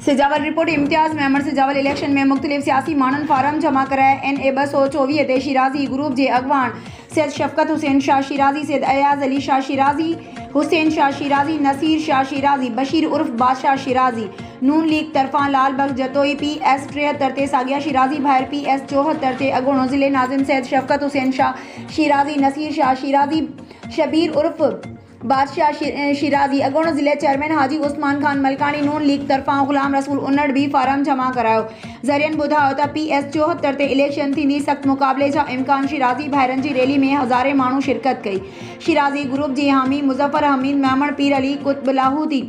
Sujawal report इम्तियाज़ मेमर Sujawal election में मुख्तलिफ सियासी मानन फार्म जमा कराए। NA 224 ते शिराजी ग्रुप के अगवान सैयद शफकत हुसैन शाह शिराजी, सैयद अयाज अली शाह शिराजी, हुसैन शाह शिराजी, नसीर शाह शिराजी, बशीर उर्फ बादशाह शिराजी, नून लीग तरफा लाल बख्श जतोई PS 73 ते सागिया शिराजी भायर PS 74 ते अगोणो जिले नाजिम सैयद शफकत हुसैन शाह शिराजी, नसीर शाह शिराजी, शबीर उर्फ बादशाह शिराजी, अगोणो जिले चेयरमैन हाजी उस्मान खान मलकानी नून लीग तरफा गुलाम रसूल उन्नड़ भी फार्म जमा करायो। ज़रियन ॿुधायो त PS 74 ते इलेक्शन थींदी, सख्त मुकाबले जा इम्कान। शिराजी भाइरनि जी रैली में हज़ारे माण्हू शिरकत कई। शिराजी ग्रुप जी हामी मुज़फ़र हमीद मेमण, पीर अली कुतुब लाहूदी,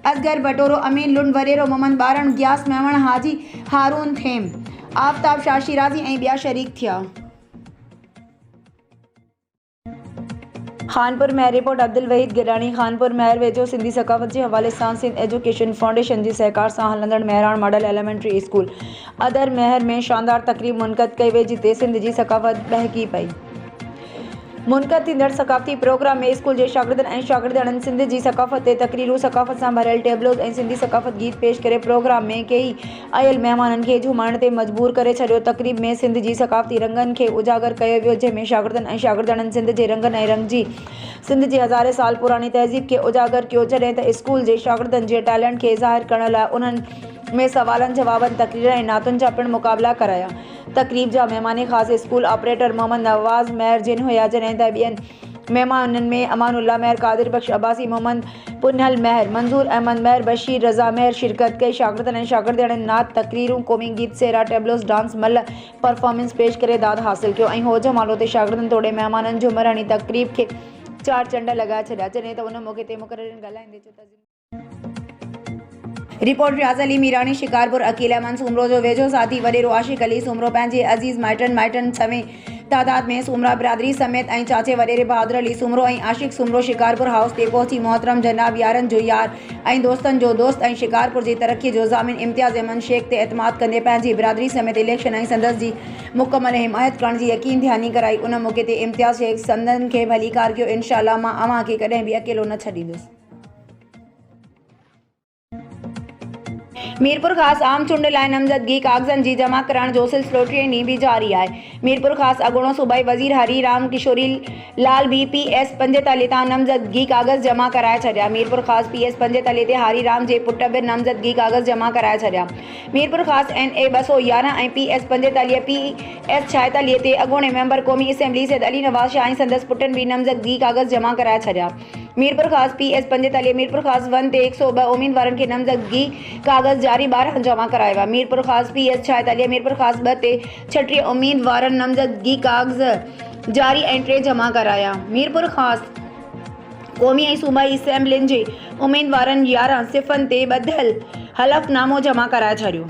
असगर बटोरो, अमीन लुंड वरेरो, मोहम्मद बारण, गियास मेमण, हाजी हारून थेम, आफ्ताब शाह शिराजी ऐं ॿिया शरीक थिया। खानपुर महर रिपोर्ट अब्दुल वहीद गिलानी। खानपुर महर वेझो सिंधी सकाफ़त के हवाले सां सिंध एजुकेशन फाउंडेशन की सहकार सां हलंदड़ महराण मॉडल एलिमेंट्री स्कूल अदर महर में शानदार तकरीब मुनक़द कई वई, जिते सिंध की सकाफ़त बहकी पई। मुनक़द थींदड़ सकाफ़ती प्रोग्राम में स्कूल के शागिर्दनि ऐं शागिर्दड़नि सिंध की सकाफ़त ते तकरीरूं, सकाफ़त सां भरियल टेबलोज़ ऐं सिंधी सकाफ़त गीत पेश करे प्रोग्राम में कई आयल महिमाननि खे झूमण ते मजबूर करे छॾियो। तकरीब में सिंध जी सकाफ़ती रंगनि खे उजागर कयो वियो, जंहिंमें शागिर्दनि ऐं शागिर्दड़नि सिंध जे रंगनि ऐं रंगजी सिंध जी हज़ारे साल पुरानी तहज़ीब के उजागर कियो, जॾहिं त स्कूल के शागिर्दनि जे टैलेंट के ज़ाहिर करण लाइ उन्हनि में सवालनि जवाबनि, तकरीर ऐं नातुनि जा पिणु मुक़ाबला कराया। तकरीब जा महिमान ख़ास स्कूल ऑपरेटर मोहम्मद नवाज़ महर जिन हुआ, जॾहिं त ॿियनि महिमाननि में अमानुल्लाह महर, कादिर बख्श अब्बासी, मोहम्मद पुनहल महर, मंजूर अहमद महर, बशीर रज़ा महर शिरकत कई। शागिर्दनि ऐं शागिर्दड़नि नात, तकरीरूं, क़ौमी गीत, सेहरा, टेबलोज़, डांस मल परफॉर्मेंस पेश करे दाद हासिल कियो ऐं हो जमालो ते शागिर्दनि तोड़े महिमाननि झूमर हणी तकरीब खे चार चंड लगाए छॾिया, जॾहिं त उन मौक़े ते मुक़ररीन ॻाल्हाईंदे चयो त रिपोर्ट रियाज़ अली मीरानी शिकारपुर अकील अहमद सूमरो जो वेझो साथी वॾेरो आशिक़ अली सूमरो पंहिंजे अज़ीज़ माइटनि समेत तादाद में सूमरा बिरादरी समेत ऐं चाचे वॾेरे बहादुर अली सूमरो ऐं आशिक़ सूमरो शिकारपुर हाउस ते पहुची मोहतरम जनाब यारनि जो यार ऐं दोस्तनि जो दोस्त ऐं शिकारपुर जी तरक्की जो ज़ामिन इम्तियाज़ अहमद शेख ते एतमाद कंदे पंहिंजी बिरादरी समेत इलेक्शन ऐं संदसि जी मुकमल हिमायत करण जी यकीन दहानी कराई। उन मौक़े ते इम्तियाज़ शेख संदनि खे भलीकार कयो। इंशाअल्लाह मां अव्हां खे कॾहिं बि अकेलो न छॾींदुसि। मीरपुर ख़ास आम चूंड लाइ नामज़दगी कागज़नि जी जमा कराइण जो सिलसिलो 3 ॾींहं बि जारी आहे। मीरपुर ख़ास अॻूणो सूबाई वज़ीर हरी राम किशोरी लाल भी PS 45 तां नामज़दगी कागज़ जमा कराए छॾिया। मीरपुर ख़ास PS 45 ते हरी राम जे पुट बि नामज़दगी कागज़ जमा कराए छॾिया। मीरपुर ख़ास NA 211 ऐं PS 45 PS 46 ते अॻूणे मेंबर क़ौमी असेंबली सैयद अली नवाज़ शाह ऐं संदसि पुटनि बि नामज़दगी कागज़ जमा कराए छॾिया। मीरपुर ख़ास PS 45 मीरपुर ख़ास 1 ते 102 उम्मीदवारनि खे नामज़दगी कागज़ जारी 12 जमा कराया विया। मीरपुर ख़ास PS 46 मीरपुर ख़ास 2 ते 36 उम्मीदवारनि नामज़दगी कागज़ जारी ऐं 3 जमा कराया। मीरपुर ख़ास क़ौमी ऐं सूबाई असेंबलियुनि जे उम्मीदवारनि 11 सिफ़नि ते ॿधल हलफ़नामो जमा कराए छॾियो।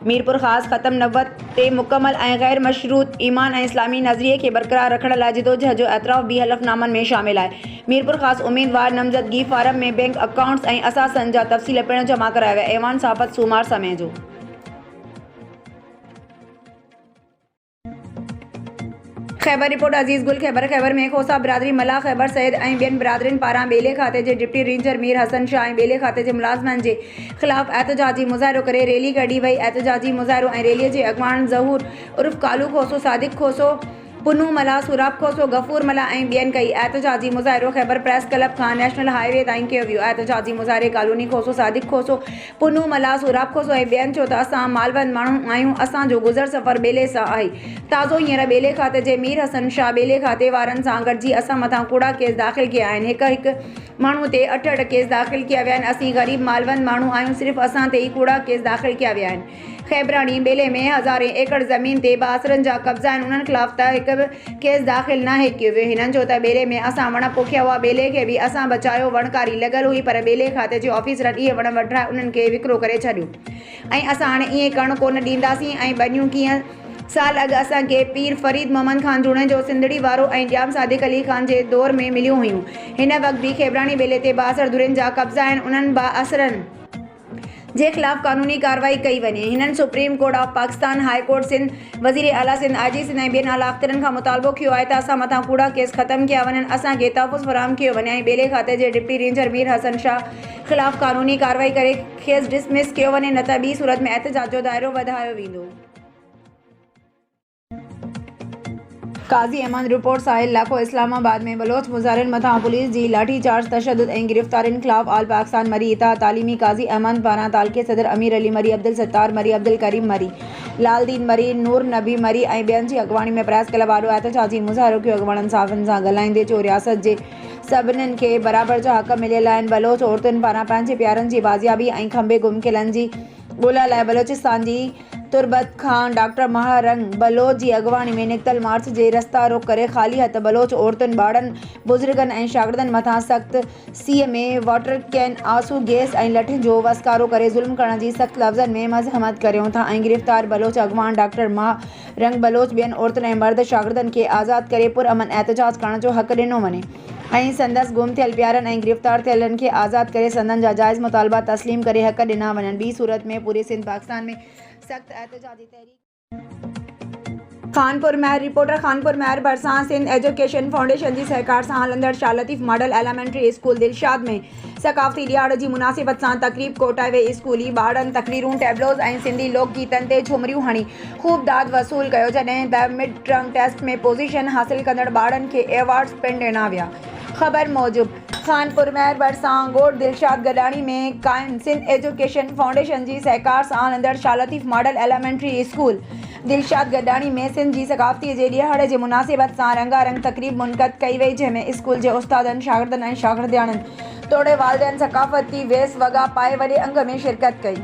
मीरपुर ख़ास ख़त्म नबूवत ते मुकम्मल ऐं गैर मशरूत ईमान ऐं इस्लामी नज़रिए खे बरक़रार रखण लाइ जिदोजहद जो एतराफ़ भी हलफ़नामनि में शामिल आहे। मीरपुर ख़ास उम्मीदवार नामज़दगी फार्म में बैंक अकाउंट्स ऐं असासनि जा तफ़सील पिणु जमा कराया विया। ऐवान साफ़त सूमार समय जो खैबर रिपोर्ट अज़ीज़ गुल खैबर में खोसा बिरादरी मल्ला खैबर सैयद ऐं ॿियनि बिरादरियुनि पारां बेले खाते जे डिप्टी रेंजर मीर हसन शाह ऐं बेले खाते जे मुलाज़िमनि जे ख़िलाफ़ एहतजाजी मुज़ाहिरो करे रैली कढी वई। एहतजाजी मुज़ाहिरो ऐं रैलीअ जे अॻवान ज़हूर उर्फ कालू खोसो, सादिक खोसो, पुनू मला, सुराब खोसो, गफ़ूर मला ऐं ॿियनि कई। एहतजाजी मुज़ाहिरो खैबर प्रेस क्लब खां नेशनल हाईवे ताईं कयो वियो। एहतजाजी मुज़ाहिरे कालूनी खोसो, सादिक खोसो, पुनू मला, सुराब खोसो ऐं ॿियनि चयो त असां मालवंद माण्हू आहियूं, असांजो गुज़र सफ़र बेले सां आहे। ताज़ो हींअर बेले खाते जे मीर हसन शाह बेले खाते वारनि सां गॾिजी असां मथां कूड़ा केस दाख़िल कया आहिनि। हिकु माण्हू ते 8 केस दाख़िल कया विया आहिनि। असीं ग़रीब मालवंद माण्हू आहियूं, सिर्फ़ु असां ते ई कूड़ा केस दाख़िल कया विया आहिनि। खैबरानी बेले में हज़ारे एकड़ ज़मीन ते बासरनि जा कब्ज़ा आहिनि, उन्हनि ख़िलाफ़ त हिकु बि केस दाख़िल नाहे कयो वियो। हिननि जो त बेले में असां वण पोखिया हुआ, बेले खे बि असां बचायो, वणकारी लॻल हुई, पर बेले खाते जे ऑफिसरनि इहे वण वढाए उन्हनि खे विकिरो करे छॾियो ऐं असां हाणे ईअं करणु कोन ॾींदासीं। ऐं बनियूं कीअं साल अॻु असांखे पीर फरीद मोहम्मद खान जूणे जो सिंधड़ी वारो ऐं ॼाम सादिक अली खान जे दौर में मिलियूं हुयूं। हिन वक़्तु बि खैबरानी बेले ते बासर धुरियुनि जा कब्ज़ा आहिनि। उन्हनि बासरनि जे ख़िलाफ़ कानूनी कार्रवाई कई वञे। हिननि supreme court of Pakistan, high court Sindh, वज़ीर आला सिंध, IG सिंध ऐं ॿियनि आला अख़्तरनि खां मुतालबो कयो आहे त असां मथां कूड़ा केस ख़तमु कया वञनि, असांखे तहफ़्फ़ुज़ फ़राहम कयो वञे ऐं ॿेले खाते जे डिप्टी रेंजर मीर हसन शाह ख़िलाफ़ कानूनी कार्रवाई करे खेसि डिसमिस कयो वञे, न त ॿी सूरत में एहतजाज जो दाइरो वधायो वेंदो। काज़ी अहमद रिपोर्ट साहिल इलाक़ो इस्लामाबाद में बलोच मुज़ाहिरनि मथां पुलिस जी लाठीचार्ज, तशद्दुद ऐं गिरफ़्तारियुनि ख़िलाफ़ ऑल पाकिस्तान मरी इत्तेहाद तालीमी काज़ी अहमद पारां तालिक़े सदर अमीर अली मरी, अब्दुल सत्तार मरी, अब्दुल करीम मरी, लालदीन मरी, नूर नबी मरी ऐं ॿियनि जी अॻवाणी में प्रेस क्लब आॾो एहतजाजी मुज़ाहिरो कयो। अॻवाणनि साफ़ियुनि सां ॻाल्हाईंदे चयो, रियासत जे सभिनीनि खे बराबरि जा हक़ मिलियल आहिनि। बलोच औरतुनि पारां पंहिंजे प्यारनि जी बाज़ियाबी ऐं खंबे गुम थियलनि जी ॻोल्हा लाइ बलोचिस्तान जी तुर्बत खां डॉक्टर महारंग बलोच जी अॻवाणी में निकितल मार्च जे रस्ता रोक करे ख़ाली हथ बलोच औरतुनि, ॿारनि, बुज़ुर्गनि ऐं शागिर्दनि मथां सख़्त सीअ में वाटर कैन, आंसू गैस ऐं लठियुनि जो वसकारो करे ज़ुल्म करण जी सख़्त लफ़्ज़नि में मज़हमत करियूं था ऐं गिरफ़्तार बलोच अॻवान डॉक्टर महारंग बलोच ॿियनि औरतुनि ऐं मर्द शागिर्दनि खे आज़ादु करे पुरअमन एहतजाज करण जो हक़ ॾिनो वञे ऐं संदसि गुम थियल प्यारनि ऐं गिरफ़्तार थियलनि खे आज़ादु करे संदनि जा जाइज़ मुतालबा तस्लीम करे हक़ ॾिना वञनि। ॿी सूरत में पूरे सिंध पाकिस्तान में सख़्त एहतजाजी तहरीक। खानपुर महर रिपोर्टर खानपुर महर भरिसां सिंध एजुकेशन फाउंडेशन जी सहकार सां हलंदड़ Shah Latif model elementary school Dilshad में सक़ाफ़ती ॾियार जी मुनासिबत सां तक़रीब कोटाए वई। स्कूली ॿारनि तक़रीरूं, टैबलोज़ ऐं सिंधी लोक गीतनि ते झुमरियूं हणी ख़ूब दाद वसूल कयो, जॾहिं द मिड टर्म टेस्ट में पोज़ीशन हासिल कंदड़ ॿारनि खे एवॉर्ड्स पिणु ॾिना विया। ख़बर मूजिब खानपुर महर भरिसां ॻोठ दिलशाद गॾाणी में क़ाइम सिंध एजुकेशन फाउंडेशन जी सहकार सां हलंदड़ Shah Latif model elementary school Dilshad Gadani में सिंध जी सक़ाफ़ती जे ॾियारे जे मुनासिबत सां रंगारंग तक़रीब मुनक़द कई वई, जंहिंमें स्कूल जे उस्तादनि, शागिर्दनि ऐं शागिर्दियाणनि तोड़े वालिदैन सक़ाफ़ती वेस वॻा पाए वॾे अंग में शिरकत कई।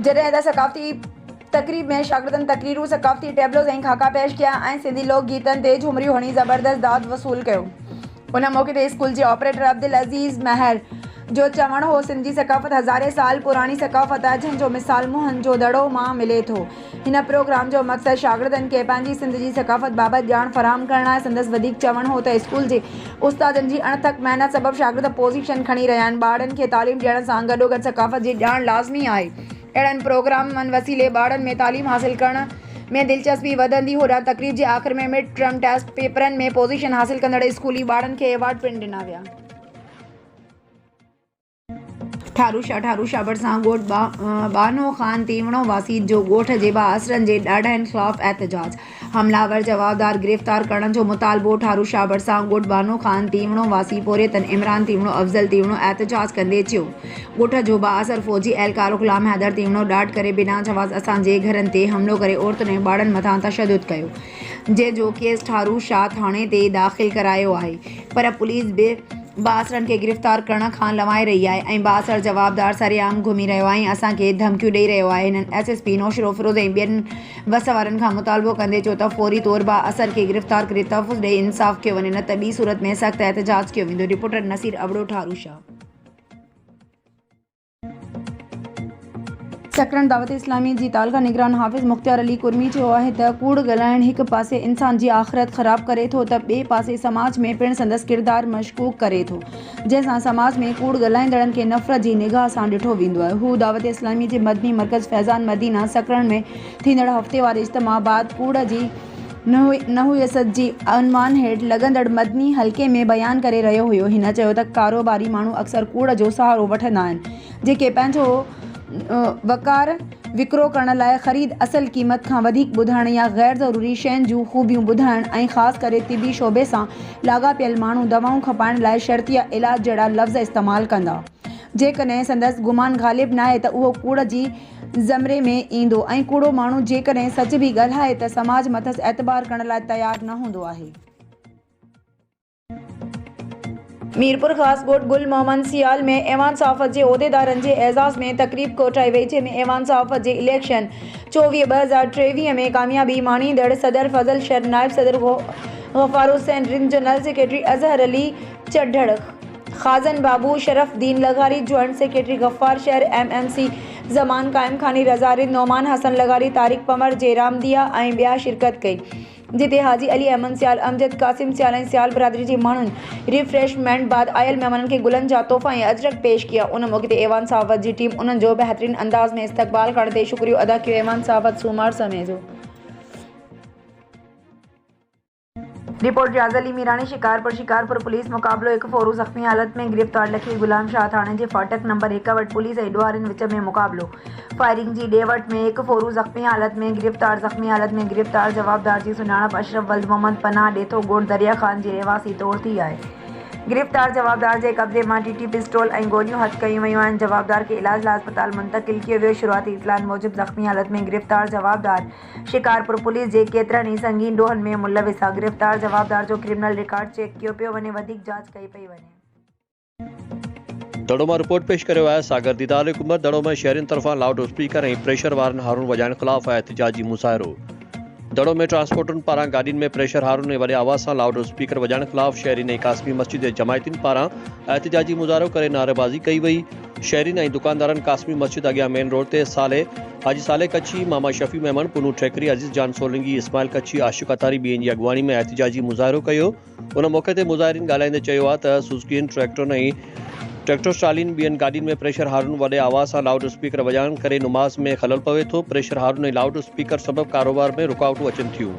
जॾहिं त सक़ाफ़ती तक़रीब में शागिर्दनि तक़रीरूं, सक़ाफ़ती टैबलोज़ ऐं ख़ाका पेश कया ऐं सिंधी लोक गीतनि ते झुमरियूं हणी ज़बरदस्त दाद वसूल कयो। उन मौक़े ते स्कूल जे ऑपरेटर अब्दुल अज़ीज़ महर जो चवणु हो, सिंध जी सक़ाफ़त हज़ारे साल पुराणी सक़ाफ़त आहे, जंहिंजो मिसाल मुहनि जो दड़ो मां मिले थो। हिन प्रोग्राम जो मक़सदु शागिर्दनि खे पंहिंजी सिंध जी सक़ाफ़त बाबति ॼाण फ़राहम करणु आहे। संदसि वधीक चवणु हो त स्कूल जे उस्तादनि जी अणथक महिनत सबबु शागिर्द पोज़ीशन खणी रहिया आहिनि। ॿारनि खे तालीम ॾियण सां गॾोगॾु सक़ाफ़त जी ॼाण लाज़मी आहे। अहिड़नि प्रोग्रामनि वसीले ॿारनि में तालीम हासिल करण में दिलचस्पी वधंदी। होॾां तक़रीब जे आख़िर में मिड टर्म टेस्ट पेपरनि में पोज़ीशन हासिल कंदड़ स्कूली ॿारनि खे एवॉर्ड पिणु ॾिना विया। ठारूशा भरिसां ॻोठ बानो ख़ान तीवणो वासी जो ॻोठ जे असरनि जे ॾाढनि ख़िलाफ़ एहतजाज, हमलावर जवाबदार गिरफ़्तार करण जो मुतालबो। ठारूशा भरिसां ॻोठ बानो ख़ान तीवणो वासी पोरियतन इमरान तीवणो, अफ़ज़ल तीवणो एहतजाज कंदे चयो, ॻोठ जो बाअसर फ़ौजी एहलकार ग़ुलाम हैदर तीवणो ॾाढ करे बिना जवाज़ असांजे घरनि ते हमिलो करे औरतुनि ऐं ॿारनि मथां तशद्दुद कयो, जंहिंजो केस ठारूशा थाणे ते दाख़िल करायो आहे, पर पुलिस बि बाअसरनि खे गिरफ़्तार करण खां लवाए रही आहे ऐं बाअसर जवाबदार सरेआम घुमी रहियो आहे ऐं असांखे धमकियूं ॾेई रहियो आहे। हिननि SSP नौशरो फिरोज़ ऐं ॿियनि वस वारनि खां मुतालबो कंदे चयो त फ़ौरी तौर बाअसर खे गिरफ़्तार करे तहफ़्फ़ुज़ ॾेई इंसाफ़ कयो वञे, न त ॿी सूरत में सख़्त एहतजाज कयो वेंदो। रिपोर्टर नसीर अबड़ो, ठारूशा। सकरन दावत इस्लामी जी तालका निगरान हाफ़िज़ मुख़्तियार अली कुर्मी चयो आहे त कूड़ ॻाल्हाइणु हिकु पासे इंसान जी आख़िरत ख़राब करे थो त ॿिए पासे समाज में पिणु संदसि किरदारु मशकूक करे थो, जंहिंसां समाज में कूड़ ॻाल्हाईंदड़नि खे नफ़रत जी निगाह सां ॾिठो वेंदो आहे। हू दावत इस्लामी जे मदनी मर्कज़ फैज़ान मदीना सकरन में थींदड़ हफ़्तेवार इज्तिमा बाद कूड़ जी नहुयत जी अनवान हेठि लॻंदड़ मदनी हल्के में बयानु करे रहियो हुयो। हिन चयो त कारोबारी माण्हू अक्सर कूड़ जो सहारो वठंदा आहिनि, जेके पंहिंजो वकार विकिरो करण लाइ ख़रीद असुल क़ीमत खां वधीक ॿुधाइण या ग़ैर ज़रूरी शयुनि जूं ख़ूबियूं ॿुधाइण ऐं ख़ासि करे तिबी शोबे सां लाॻापियल माण्हू दवाऊं खपाइण लाइ शर्तिया इलाज जहिड़ा लफ़्ज़ इस्तेमालु कंदा। जेकॾहिं संदसि गुमान ग़ालिब न आहे त उहो कूड़ जी ज़मरे में ईंदो ऐं कूड़ो माण्हू जेकॾहिं सच बि ॻाल्हाए त समाज मथसि एतबार करण लाइ तयारु न हूंदो आहे। मीरपुर ख़ासि ॻोठ गुल मोहम्मद सियाल में ऐवान सहाफ़त जे उहिदेदारनि जे एज़ाज़ में तक़रीब कोटाई वई, जंहिंमें ऐवान सहाफ़त जे इलेक्शन 24/2023 में कामयाबी माणींदड़ सदर फज़ल शर, नायब सदर गफ़ार हुसैन, रिंग जनरल सेक्रेटरी अज़हर अली चढ़ड़, ख़ाज़न बाबू, शरफ़दीन लगारी, जॉइंट सेक्रेटरी गफ़ार शहर, MMC ज़मान, क़ाइम खानी रज़ा रिंद, नौमान हसन लगारी, तारिक पमर, जयराम दिया ऐं ॿिया शिरकत कई। जिते हाजी अली अहमद सियाल, अमजद कासिम सियाल ऐं सियाल बिरादरी जे माण्हुनि रिफ्रेशमेंट बाद आयल महिमाननि खे गुलनि जा तोहफ़ा ऐं अजरक पेश किया। उन मौक़े ते ऐवान सहाफ़त जी टीम उन्हनि जो बहितरीन अंदाज़ में इस्तक़बाल करण ते शुक्रियो अदा कयो। ऐवान सहाफ़त सूमार समय जो रिपोर्ट रियाज़ अली मीरानी शिकारपुर पुलिस मुक़ाबलो एक फोरू ज़ख़्मी हालत में गिरफ़्तार लखी गुलाम शाह थाणे जे फाटक नंबर 1 वटि पुलिस ऐं ॾोहारियुनि विच में मुक़ाबलो फायरिंग जी ॾे वठि में एक फोरू ज़ख़्मी हालत में गिरफ़्तार जवाबदार जी सुञाणप अशरफ वल्द मोहम्मद पनाह ॾेथो ॻोठ दरिया ख़ान जी रहवासी तौर थी आहे। गिरफ़्तार जवाबदार जे कब्ज़े मां टीटी पिस्तौल ऐं गोलियूं हथ कयूं वयूं आहिनि। जवाबदार खे इलाज लाइ अस्पताल मुंतक़िल कयो वियो। शुरूआती इत्तलाउनि मूजिबि ज़ख़्मी हालत में गिरफ़्तार जवाबदार शिकारपुर पुलिस जे केतिरनि ई संगीन ॾोहनि में मुलविस आहे। गिरफ़्तार जवाबदार जो क्रिमिनल रिकॉर्ड चेक कयो पियो वञे, वधीक जांच कई पई वञे। दड़ो मां रिपोर्ट पेश करियो आहे सागर दीदार हुकूमत। दड़ो में शहरियुनि तरफ़ां लाउड स्पीकर ऐं प्रेशर वारनि हारून वॼाइण ख़िलाफ़ एहतिजाजी मुज़ाहिरो। दड़ो में ट्रांसपोर्टरनि पारां गाॾियुनि में प्रेशर हारून ऐं वॾे आवाज़ सां लाउड स्पीकर वॼाइण ख़िलाफ़ शहरियुनि ऐं कासमी मस्जिद जे जमायतियुनि पारां एहतिजाजी मुज़ाहिरो करे नारेबाज़ी कई वई। शहरियुनि ऐं दुकानदारनि कासमी मस्जिद अॻियां मेन रोड ते हाजी साले कच्छी, मामा शफ़ी मेमन, पुनू ठेकरी, अज़ीज़ जान सोलंगी, इस्माइल कच्छी, आशिक़ अतारी ॿियनि जी अॻुवाणी में एहतिजाजी मुज़ाहिरो कयो। उन मौक़े ते मुज़ाहिरीन ॻाल्हाईंदे चयो आहे त सुज़ुकियुनि ट्रैक्टर ट्रालियुनि ॿियनि गाॾियुनि में प्रेशर हारून वॾे आवाज़ सां लाउड स्पीकर वॼाइण करे नमाज़ में ख़लल पवे थो। प्रेशर हारून ऐं लाउड स्पीकर सबबि कारोबार में रुकावटूं अचनि थियूं।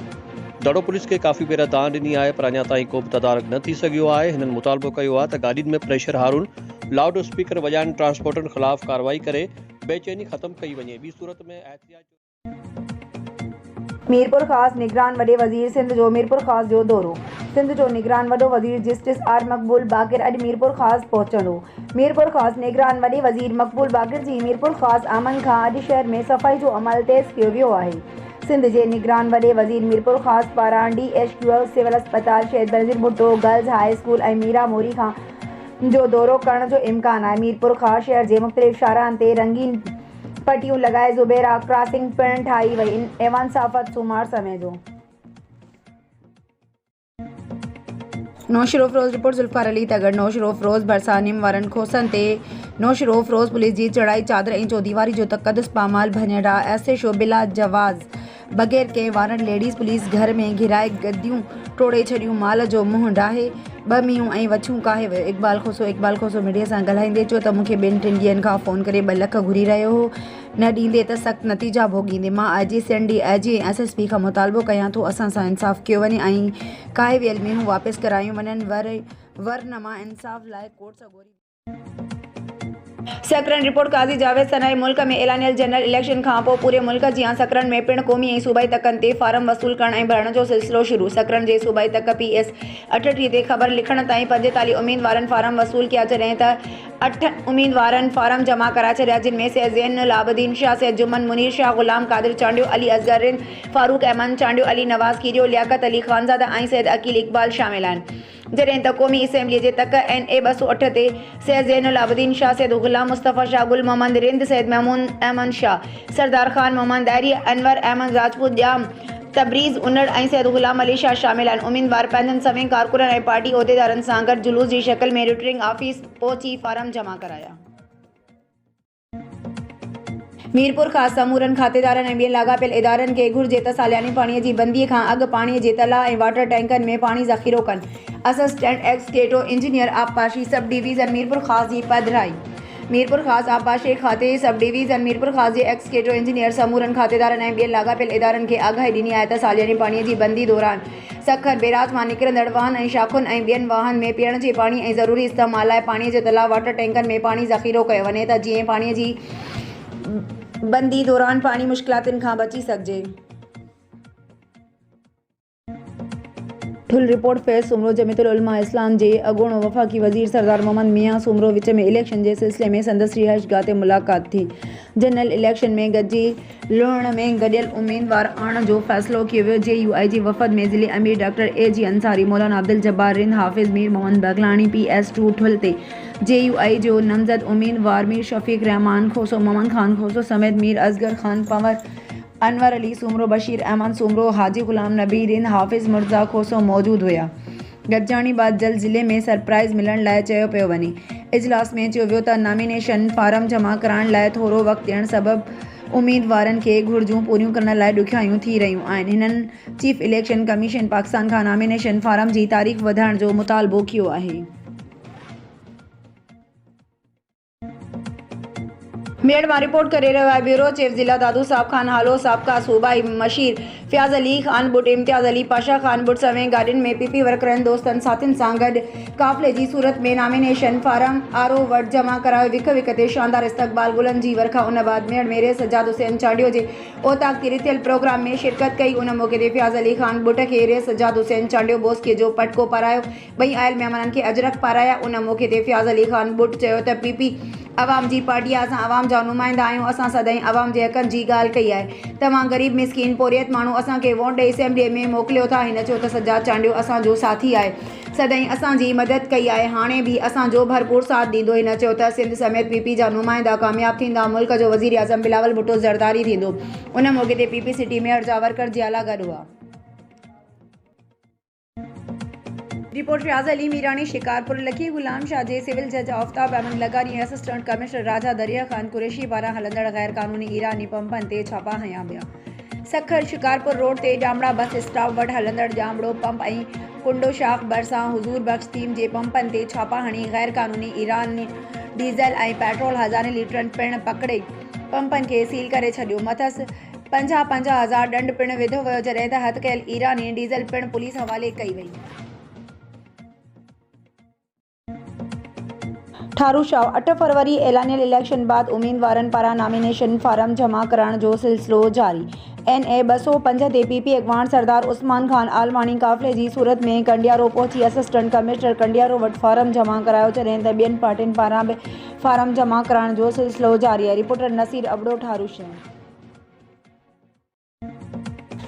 दड़ो पुलिस खे काफ़ी भेरा दांह ॾिनी आहे पर अञा ताईं को बि तदारक न थी सघियो आहे। हिननि मुतालबो कयो आहे त गाॾियुनि में प्रेशर हारून लाउड स्पीकर वॼाइण ट्रांसपोर्टरनि ख़िलाफ़ कार्रवाई करे बेचैनी ख़त्म कई वञे। ॿी सूरत में एहतियात मीरपुर ख़ास निगरान वॾे वज़ीर सिंध जो मीरपुर ख़ास जो दौरो। सिंध जो निगरान वॾो वज़ीर जस्टिस आर मक़बूल बाक़िर अॼु मीरपुर ख़ास पहुचंदो। मीरपुर ख़ास निगरान वॾे वज़ीर मक़बूल बाक़िर जी मीरपुर ख़ास आमन खां अॼु शहर में सफ़ाई जो अमल तेज़ कयो वियो आहे। सिंध जे निगरान वॾे वज़ीर मीरपुर ख़ास पारां DHQ सिविल अस्पताल, शहीद Benazir Bhutto girls high school ऐं मीरा मोरी खां जो दौरो करण जो इम्कान आहे। मीरपुर ख़ास शहर जे मुख़्तलिफ़ शाहराहनि ते रंगीन पटियूं लॻाए ज़ुबैरा क्रॉसिंग पिणु ठाही वई। ऐवान सहाफ़त सूमार समय जो नौशरो फ़िरोज़ रिपोर्ट ज़ुल्फ़ार अली तगड़। नौशरो फ़िरोज़ भरिसां निम वारनि खोसनि ते नौशरो फ़िरोज़ पुलिस जी चढ़ाई चादर ऐं चौदीवारी जो तक़दुस पामाल भञड़ा ऐसे शो बिला जवाज़ बग़ैर कंहिं वारंट लेडीज़ पुलिस घर में घिराए गद्दियूं टोड़े छॾियूं, माल जो मुंहुं डाहे 2 मींहूं ऐं वछूं काहे वियो। इक़बाल खोसो मीडिया सां ॻाल्हाईंदे चयो त मूंखे 2-3 ॾींहंनि खां फ़ोन करे 2 लख घुरी रहियो हो, न ॾींदे त सख़्तु नतीजा भोॻींदे। मां IG CND IG ऐं SSP खां मुतालबो कयां थो असां सां इंसाफ़ कयो वञे ऐं काहे वियल मींहूं वापसि करायूं वञनि। वरन मां इंसाफ़ लाइ कोर्ट सां घुरी। सकरन रिपोर्ट काज़ी जावेद सनाई। मुल्क में ऐलानियल जनरल इलेक्शन खां पोइ पूरे मुल्क जियां सकरन में पिणु क़ौमी ऐं सूबाई तकनि ते फारम वसूल करण ऐं भरण जो सिलसिलो शुरू। सकरन जे सूबाई तक PS 38 ते ख़बर लिखण ताईं 45 उम्मीदवारनि फारम वसूल किया, जॾहिं त 8 उम्मीदवारनि फारम जमा कराए छॾिया, जिन में सैयद ज़ैनुल आबिदीन शाह, सैयद जुमन मुनीर शाह, ग़ुलाम कादिर चांडियो, अली असगर रिंद, फारूक अहमद चांडियो, अली नवाज़ कीरियो, लियाकत अली ख़ानज़ादा ऐं सैयद अकील इक़बाल शामिल आहिनि। जॾहिं त क़ौमी असेंबलीअ जे तक NA 208 ते सैयद ज़ैनुल आबिदीन शाह, सैयद ग़ुलाम मुस्तफ़ा शाह, गुल मोहम्मद रिंद, सैयद महमूद अहमद शाह, सरदार ख़ान मोहम्मद दैरी, अनवर अहमद राजपूत, ॼाम तबरीज़ उन्नड़ ऐं सैयद ग़ुलाम अली शाह शामिल आहिनि। उम्मीदवार पंहिंजनि सवें कारकुननि ऐं पार्टी उहिदेदारनि सां गॾु जुलूस जी शक्ल में रिटर्निंग ऑफिस पहुची फारम जमा कराया। मीरपुर ख़ास समूरनि खातेदारनि ऐं ॿियनि लाॻापियल इदारनि खे घुर्जे त सालियानी पाणीअ जी बंदीअ खां अॻु पाणीअ जे तलाउ ऐं वाटर टैंकनि में पाणी ज़ख़ीरो कनि। Assistant एक्सकेटो engineer आबपाशी sub division Mirpur ख़ास जी पधिराई। मीरपुर ख़ास आबपाशी खाते सब डिवीज़न मीरपुर ख़ास जे एक्सकेटो इंजीनियर समूरनि खातेदारनि ऐं ॿियनि लाॻापियल इदारनि खे आगाही ॾिनी आहे त सालियानी पाणीअ जी बंदी दौरान सखर बैराज मां निकिरंदड़ वाहन ऐं शाख़ुनि ऐं ॿियनि वाहन में पीअण जे पाणी ऐं ज़रूरी इस्तेमाल लाइ पाणीअ जे तलाउ वाटर टैंकनि में पाणी ज़ख़ीरो कयो वञे त जीअं पाणीअ जी बंदी दौरान पाणी मुश्किलातुनि खां बची सघिजे। ठुल रिपोर्ट फेज़ सूमरो। जमीयतुल उलमा इस्लाम जे अॻूणो वफ़ाक़ी वज़ीर सरदार मोहम्मद मियां सूमरो विच में इलेक्शन जे सिलसिले में संदसि रिहाइशगाह ते मुलाक़ात थी। जनरल इलेक्शन में गॾिजी लुणण में गॾियल उम्मीदवार आणण जो फ़ैसिलो कयो वियो। JUI जी वफ़द में ज़िले अमीर डॉक्टर AG अंसारी, मौलाना अब्दुल जब्बार रिंद, हाफ़िज़ मीर मोहम्मद बगलानी PS2 ठुल ते JUI जो नमज़द उम्मीदवार मीर शफ़ीक़ रहमान खोसो, मोहम्मद ख़ान खोसो समेत मीर असगर ख़ान पंवर, अनवर अली सूमरो, बशीर अहमद सूमरो, हाजी ग़ुलाम नबी रिंद, हाफ़िज़ मुर्ज़ा खोसो मौजूदु हुया। गॾिजाणी बाद जल्द ज़िले में सरप्राइज़ मिलण लाइ चयो पियो वञे। इजलास में चयो वियो त नॉमिनेशन फारम जमा कराइण लाइ थोरो वक़्तु ॾियण सबबि उम्मीदवारनि खे घुर्जूं पूरियूं करण लाइ ॾुखियाइयूं थी रहियूं आहिनि। हिननि चीफ इलेक्शन कमीशन पाकिस्तान खां नॉमिनेशन फारम जी तारीख़ वधाइण जो मुतालबो कयो आहे। मेड़ मां रिपोर्ट करे रहियो आहे ब्यूरो चीफ ज़िला दादू साहब खान हालो साबका सूबाई मशीर फ़याज़ अली खान बुट इम्तियाज़ अली पाशा खान बुट समेत गाॾियुनि में पीपी वर्करनि दोस्तनि साथियुनि सां गॾु काफ़िले जी सूरत में नॉमिनेशन फारम आरओ वटि जमा करायो। विख विख ते शानदार इस्तक़बाल गुलनि जी वर्खा। उन बाद मेड़ में सजाद हुसैन चांडियो जे ओताक ते थियल प्रोग्राम में शिरकत कई। उन मौक़े ते फ़याज़ अली खान बुट खे सजाद हुसैन चांडियो बोस्के जो पटको पारायो। ॿई आयल महिमाननि खे अजरक पाराया। उन मौक़े ते फ़याज़ अली खान बुट चयो त पीपी अवाम जी पार्टी आहे। असां अवाम जा नुमाइंदा आहियूं। असां सदाईं अवाम जे हक़नि जी ॻाल्हि कई आहे। तव्हां ग़रीब मिसकीन पोरियत माण्हू असांखे वोट ॾेई असेंबलीअ में मोकिलियो था। हिन चयो त सजाद चांडियो असांजो साथी आहे, सदाईं असांजी मदद कई आहे, हाणे बि असांजो भरपूर साथ ॾींदो। हिन चयो त सिंध समेत पीपी जा नुमाइंदा कामयाब थींदा, मुल्क जो वज़ीर आज़म बिलावल भुट्टो ज़रदारी थींदो। उन मौक़े ते पीपी सिटी मेयर जा वर्कर जियाला गॾु हुआ। रिपोर्ट फ़याज़ अली मीरानी शिकारपुर। लकी गुलाम शाह जे सिविल जज आफ्ताब अहमद लगारी ऐं असिस्टेंट कमिश्नर राजा दरिया ख़ान कुरैशी पारां हलंदड़ गैर क़ानूनी ईरानी पंपनि ते छापा हयां विया। सखर शिकारपुर रोड ते ॼामड़ा बस स्टॉप वटि हलंदड़ ॼामड़ो पंप ऐं कुंडो शाख भरिसां हुज़ूर बख़्श तीन जे पंपनि ते छापा हणी गैर क़ानूनी ईरानी डीज़ल ऐं पेट्रोल हज़ारे लीटरनि पिणु पकिड़े पंपनि खे सील करे छॾियो। मथसि 50,000 ॾंढ पिणु विधो वियो, जॾहिं त हथ कयल ईरानी डीज़ल पिणु पुलिस हवाले कई वई। ठारू शाह 8 फरवरी ऐलानियल इलेक्शन बाद उम्मीदवारनि पारां नॉमिनेशन फारम जमा कराइण जो सिलसिलो जारी। NA 205 ते पीपी अॻवान सरदार उस्मान खान आलवाणी काफ़िले जी सूरत में कंडियारो पहुची असिस्टेंट कमिश्नर कंडियारो वटि फारम जमा करायो, जॾहिं त ॿियनि पार्टियुनि पारां बि फारम जमा कराइण जो सिलसिलो जारी आहे। रिपोर्टर नसीर अबड़ो ठारू शहर।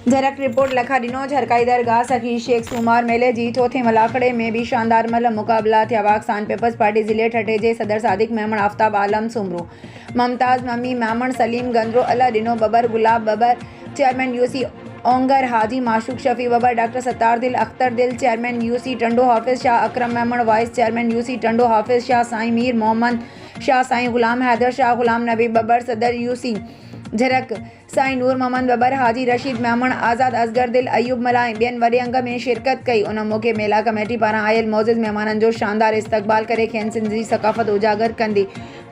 झरक रिपोर्ट लखा ॾिनो। झरकाई दरगाह सखी शेख सूमार मेले जी चौथे मलाखड़े में भी शानदार मल मुक़ाबला थिया। पाकिस्तान पीपल्स पार्टी ज़िले ठठे जे सदर सादिक मेमण आफ्ताब आलम सुमरो, ममताज़ ममी Memon Saleem Gandro, Allah Dino Babar Gulab Babar, chairman UC Ongar Haji Mashooq Shafi Babar, doctor Sattar Dil Akhtar Dil, chairman UC Tando Hafiz Shah Akram Memon, vice chairman UC Tando Hafiz Shah साईं मीर मोहम्मद शाह, साईं गुलाम हैदर शाह, गुलाम नबी बबर, सदर UC झरक साईं नूर मोहम्मद बबर, हाजी रशीद मेमण, आज़ाद असगर दिल, अयूब मला ऐं ॿियनि वॾे अंग में शिरकत कई। उन मौक़े मेला कमेटी पारां आयल मौज़िज़ महिमाननि जो शानदार इस्तक़बाल करे खेनि सिंध जी सक़ाफ़त उजागर कंदी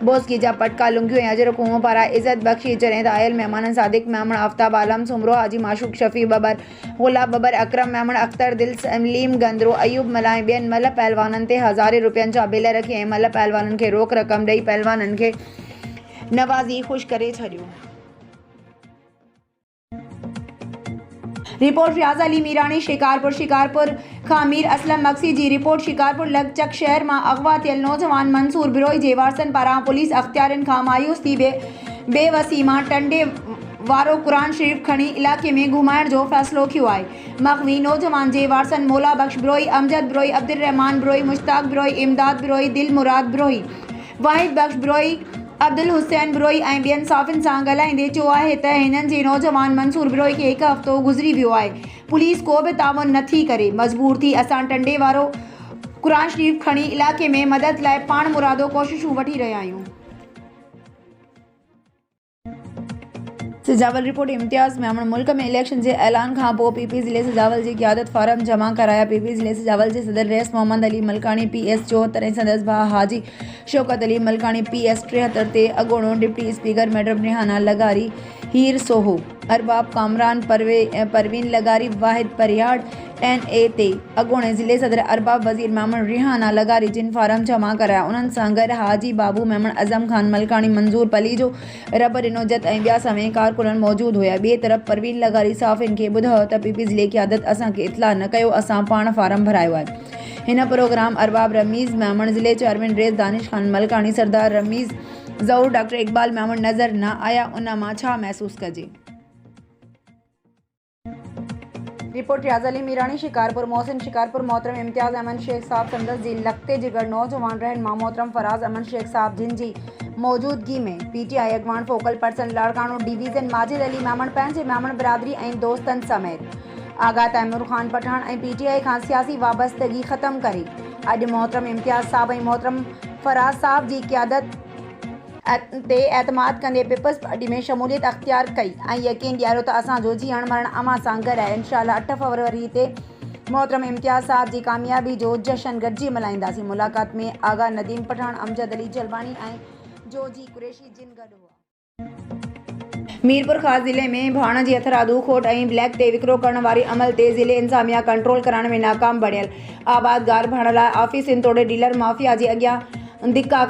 बोस्की जा पटका लुंघियो ऐं अजर कुओं पारां इज़त बख़्शी, जॾहिं त आयल महिमाननि सादिक मेमण आफ्ताब आलम सुमरो, हाजी माशूक शफ़ी बबर, गुलाब बबर, अकरम मेमण, अख्तर दिल, सलीम गंदरो, अयूब मला ऐं ॿियनि मल पहलवाननि ते हज़ारे रुपयनि जा बिल रखी ऐं मल पहलवाननि खे रोक रक़म ॾेई पहलवाननि खे नवाज़ी ख़ुशि करे छॾियो। रिपोर्ट फ़याज़ अली मीरानी शिकारपुर। शिकारपुर खां मीर असलम मक्सी जी रिपोर्ट। शिकारपुर लॻचक शहर मां अगवा थियल नौजवान मंसूर बिरोई जे वारसनि पारां पुलिस अख़्तियारनि खां मायूस थी बेवसी मां टंडे वारो क़ुरान शरीफ़ खणी इलाइक़े में घुमाइण जो फ़ैसिलो कयो आहे। मख़वी नौजवान जे वारसनि मौला बख़्श बिरोई, अमजद बिरोई, अब्दुर्रहमान बिरोई, मुश्ताक बिरोई, इमदाद बिरोई, दिल मुराद बिरोई, वाहिद बख़्श बिरोई, अब्दुल हुसैन बिरोई ऐं ॿियनि साफ़िन सां ॻाल्हाईंदे चयो आहे त हिननि जे नौजवान मंसूर बिरोई खे हिकु हफ़्तो गुज़री वियो आहे। पुलिस को बि ताउन नथी करे, मजबूर थी असां टंडे वारो क़ुरान शरीफ़ खणी इलाइक़े में मदद लाइ पाण मुरादो कोशिशूं वठी रहिया आहियूं। सिजावल रिपोर्ट इम्तियाज़ मेमण। मुल्क में इलेक्शन जे ऐलान खां पोइ पीपी ज़िले सिजावल जी क़यादत फारम जमा कराया। पीपी ज़िले सिजावल जे सदर रईस मोहम्मद अली मलकानी PS 74 ऐं संदसि भाउ हाजी शौकत अली मलकानी PS 73 ते अॻूणो डिप्टी स्पीकर मैडम रिहाना लगारी, हीर सोहो, अरबाब कामरान, परवीन लगारी, वाहिद परियाड़ NA ते अॻूणे ज़िले सदर अरबाब वज़ीर मेमण रिहाना लगारी जिन फारम जमा कराया। उन्हनि सां गॾु हाजी बाबू मेमण, अज़म खान मलकानी, मंज़ूर पली जो रब ॾिनो जत ऐं ॿिया समेत कारकुननि मौजूदु हुया। ॿिए तरफ़ परवीन लगारी साफ़िन खे ॿुधायो त पीपी ज़िले क़यादत असांखे इतला न कयो, असां पाण फारम भरायो आहे। हिन प्रोग्राम अरबाब रमीज़ मेमण, ज़िले चेयरमैन रेस दानिश खान मलकानी, सरदार रमीज़ ज़हूर, डॉक्टर इकबाल मेमण नज़र न आया। उन मां छा महसूस कजे। रिपोर्ट फ़याज़ अली मीरानी शिकारपुर। मोहसिन शिकारपुर मोहतरम इम्तियाज़ अहमद शेख साहब, संदसि जी लखते जिगर नौजवान रहनुमा मोहतरम फराज अहमद शेख साहब, जिन जी मौजूदगी में PTI अॻवान focal person Larkana division Majid Ali Memon पंहिंजे मेमण बिरादरी ऐं दोस्तनि समेत आगा तैमूर खान पठान ऐं PTI खां सियासी वाबस्तगी ख़त्म करे अॼु मोहतरम इम्तियाज़ साहब ऐं मोहतरम फराज साहब जी क़यादत ते एतमाद कंदे पीपल्स पार्टी में शमूलियत अख्तियार कई ऐं यकीन ॾियारियो त असांजो जीअण मरण अमां सां गॾु आहे। इंशाअल्लाह 8 फरवरी ते मोहतरम इम्तियाज़ साहब जी कामयाबी जो जश्न गॾिजी मल्हाईंदासीं। मुलाक़ात में आगा नदीम पठान, अमजद अली जलवानी ऐं जोजी कुरैशी जिन गॾु हुआ। मीरपुर ख़ास ज़िले में भाण जी हथरादू खोट ऐं ब्लैक ते विकिरो करण वारी अमल ते ज़िले इंतज़ामिया कंट्रोल करण में नाकाम बणियल। आबादगार भरण लाइ ऑफिसनि तोड़े डीलर माफ़िया जे अॻियां धिका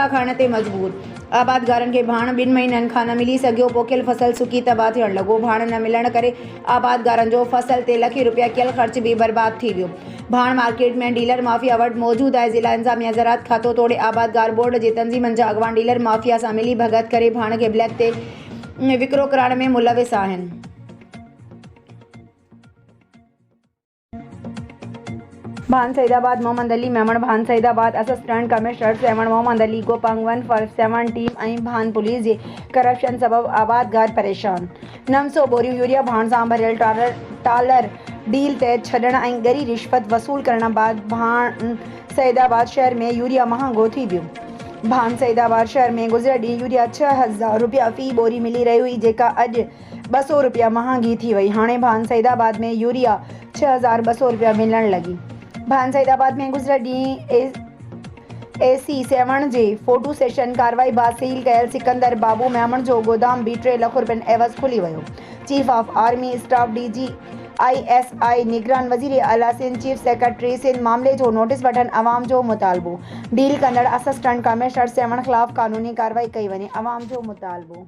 खणण ते मजबूर। आबादगारनि खे भाण 2 महीननि खां न मिली सघियो। पोखियल फसल सुकी तबाह थियण लॻो। भाण न मिलण करे आबादगारनि जो फसल ते लखे रुपया कयल ख़र्च बि बर्बाद थी वियो। भाण मार्केट में डीलर माफ़िया वटि मौजूदु आहे। ज़िला इंतज़ामिया ज़राअत खातो तोड़े आबादगार बोर्ड जे तंज़ीमनि जा अॻवान डीलर माफ़िया सां मिली भगत करे भाण खे ब्लैक ते विकिरो करण में मुलविस आहिनि। भान Saidabad Mohammad Ali Memon, Bhan Saeedabad assistant commissioner 7 Mohammad Ali Gopang 157 team ऐं भान पुलिस जे करप्शन सबबि आबादगार परेशान। 900 बोरियूं यूरिया भाण सां भरियल टालर डील ते छॾण ऐं ॻरी रिश्वत वसूल करण बाद भान सईदाबाद शहर में यूरिया महांगो थी वियो। भान सईदाबाद शहर में गुज़िरियल ॾींहुं यूरिया 6000 रुपया फ़ी बोरी मिली रही हुई, जेका अॼु 200 रुपया महांगी थी वई। हाणे भान सईदाबाद में यूरिया 6200 रुपया मिलण लॻी। भान सईदाबाद में गुज़िरियल ॾींहुं AC7 जे फोटो सेशन कार्रवाई बाद सील कयल सिकंदर बाबू मेमण जो गोदाम बि 3 लख रुपयनि एवज़ खुली वियो। Chief of army staff DG ISI निगरान वज़ीर आला सिंध चीफ सेक्रेटरी सिंध मामले जो नोटिस वठनि। अवाम जो मुतालबो। डील कंदड़ असिस्टेंट कमिश्नर 7 ख़िलाफ़ क़ानूनी कार्रवाई कई वञे। अवाम जो मुतालबो।